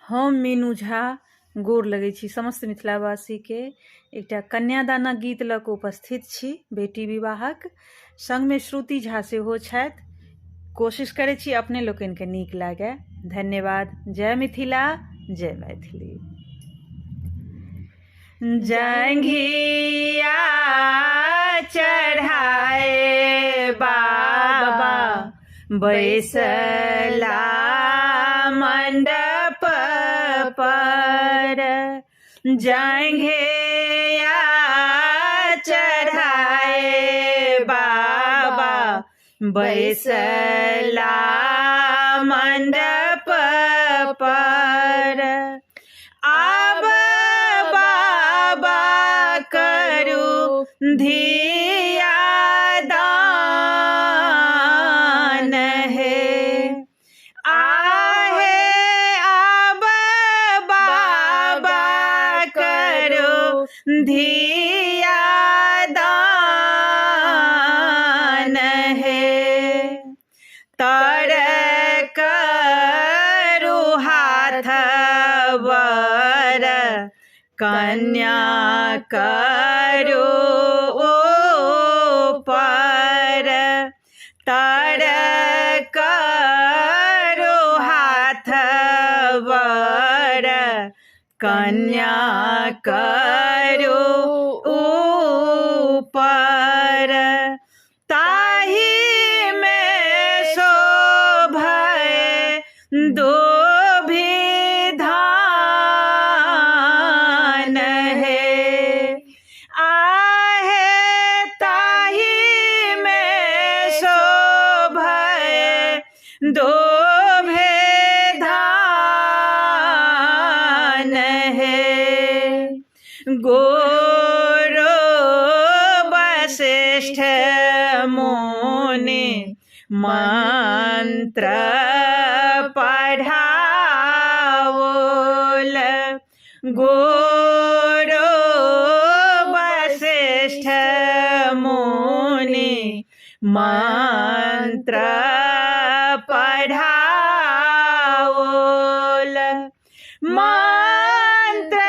हम मीनू झा गोर लगै छी समस्त मिथिलावासी के एकटा कन्यादानक गीत लऽ कऽ उपस्थित छी बेटी विवाहक संगमे श्रुति झा सेहो छथि। कोशिश करै छी अपने लोकनिके नीक लागै। धन्यवाद। जय मिथिला, जय मैथिली। जंघिया चढ़ाए बाबा बैसला मंडप पर, जंघिया चढ़ाए बाबा बैसला मंडप पर। अब बाबा करू धिया दान है, आहे अब बाबा करू धिया दान है। तर करू हाथ वर कन्या करू ऊपर, तर करू हाथ वर कन्या करू ऊपर। ताही में शोभै दुभिधान है, आहे ताही में शोभै दुभिधान है। गुरु वशिष्ठ मुनि मंत्र पढ़ाओल, गुरु वशिष्ठ मुनि मंत्र पढ़ाओल। मंत्र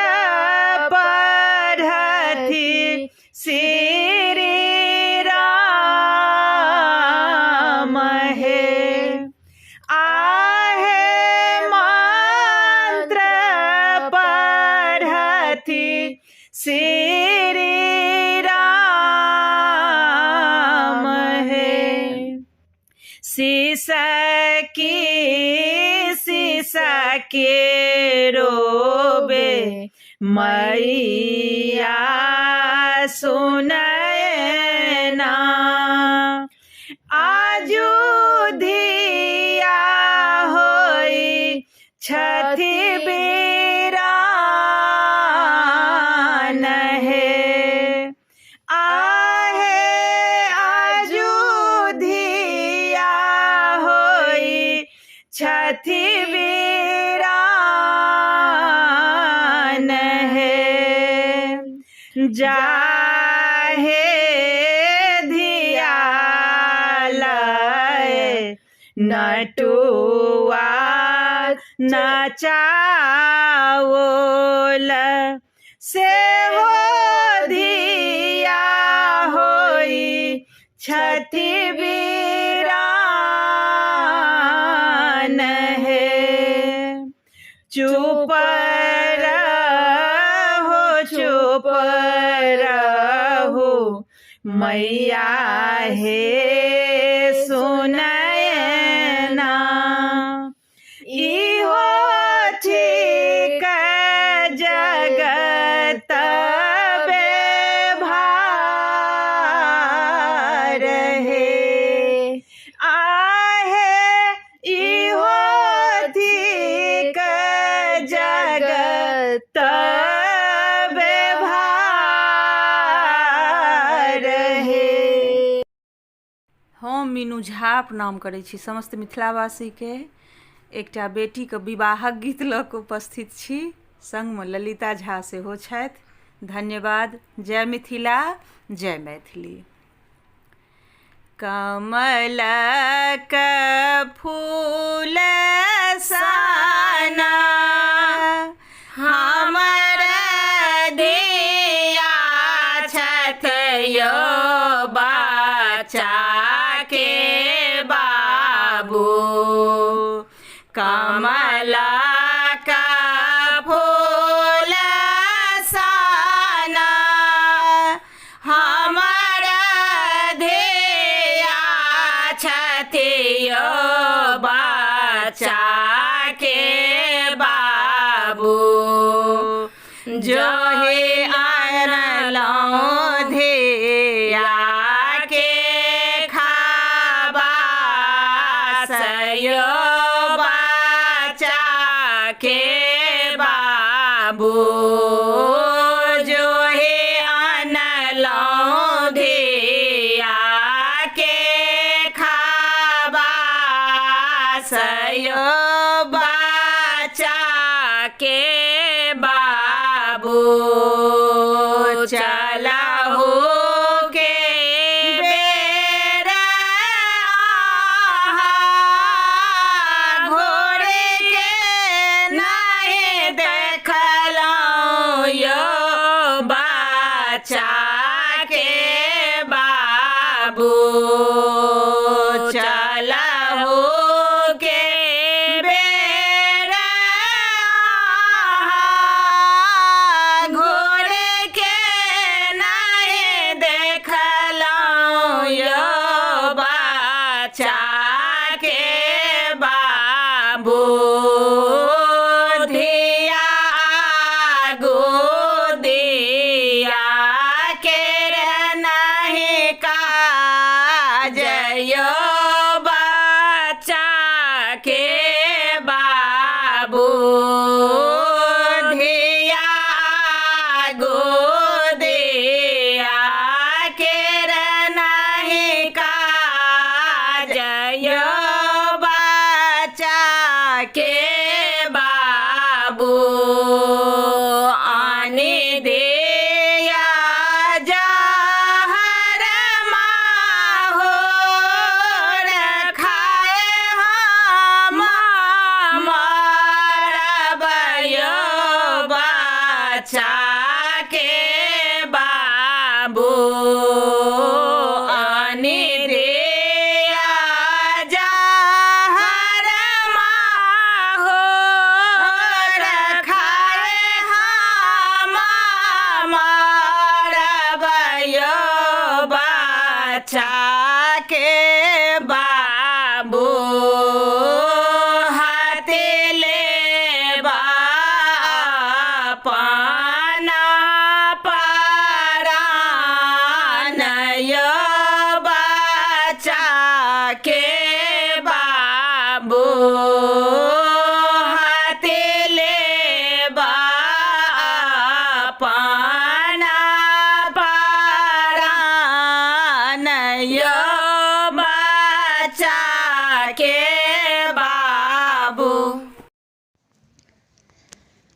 पढ़थि श्री राम है, आहे मंत्र पढ़थि श्री राम है। शीशा के रोबे मैया सुनैना, आजू धिया होई छथि बीरान है, आहे आजू धिया होई छथि बीरान है। जाहे धिया लय नटुआ नचाओल, सेहो धिया होई छथि बीरान है। चुप रहो मैया हे सुनैना, इहो ठीक जगत व्यवहार है, आहे इहो ठीक जगत हम मीनू झा प्रणाम करै छी समस्त मिथिलावासी के। एकटा बेटीके विवाहक गीत लऽ कऽ उपस्थित छी, संगमे ललिता झा सेहो छथि। धन्यवाद। जय मिथिला, जय मैथिली। कमलक फूल सना कमला का फूल साना हमारा ध्येया छथियो बच्चा के बाबू जो ही आनलौं धिया के खाबा सयो बच्चा के बाबू जो ही आनलौं धिया के खाबा सयो बच्चा के बाबू चलहु के बेरा घोड़े के नहीं देखलौं यो बच्चा के बाबू चलहु के बेरा घोड़े के नहीं देखलौं यो बच्चा के बाबू धिया गोदिया के नहीं काज यो बच्चा के बाबू धिया गोदिया के नहीं काज यो बच्चा के बाबू आने दिया जहर माहौर खाए हम मरब यो बच्चा के बाबू आने दिया जहर माहौर खाए हम मरब यो बच्चा के बाबू हाथे लेबा पाना परान यो बच्चा के बाबू हाथे लेबा पाना परान यो बच्चा के बाबू।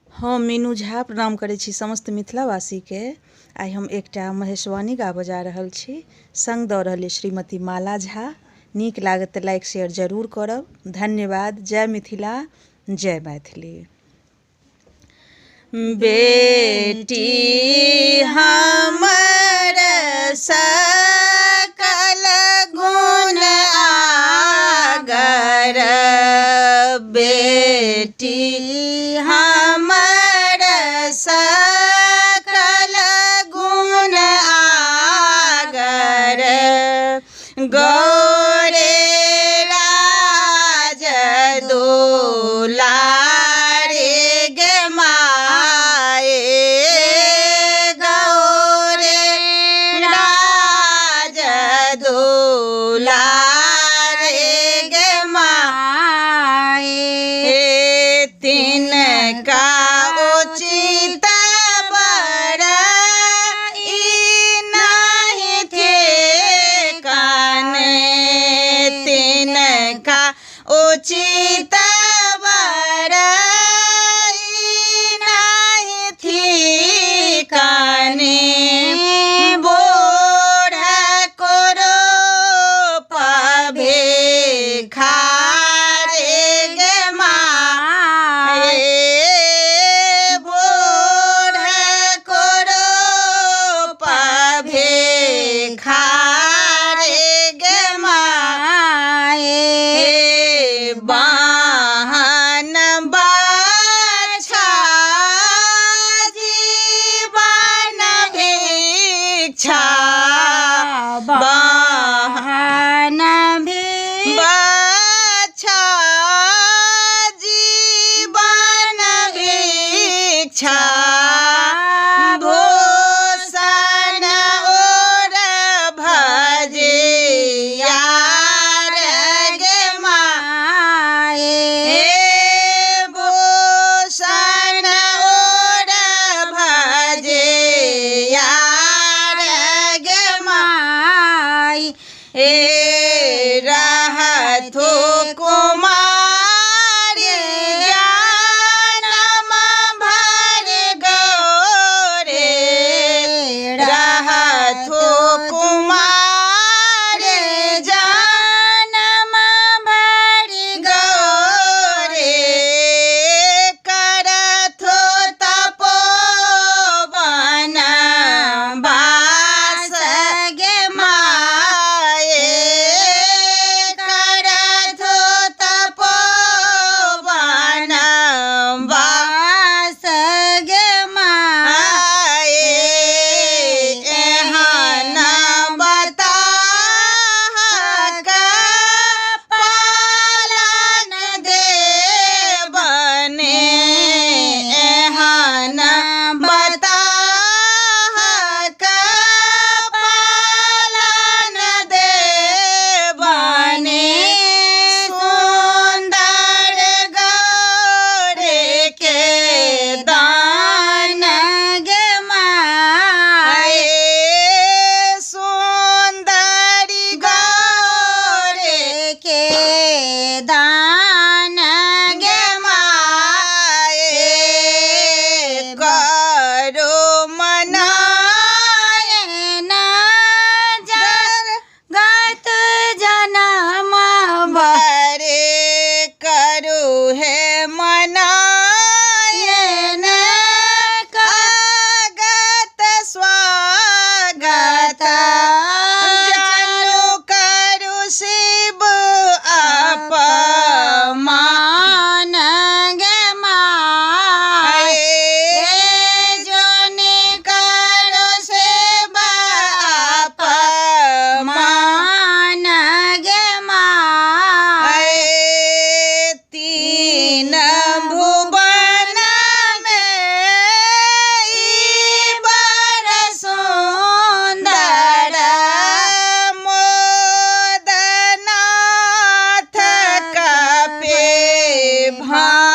हम मीनू झा प्रणाम करै छी समस्त मिथिलावासी के। आइ हम एकटा महेशवाणी गा बजा रहल छी, संग दऽ रहल अछि श्रीमती माला झा। नीक लागत तऽ लाइक शेयर जरूर करब। धन्यवाद। जय मिथिला, जय मैथिली। बेटी हमर सकल गुण आगर, बेटी हमर सकल गुण आगर, गौरे राज दुलारे गे माए, गौरे राज दुलारे गे माए, तिनका उचित बड़ाई नहीं थे काने, तिनका उचित बड़ाई नहीं थी काने, बोढ़ करो पभे खारे गे माए, हाँ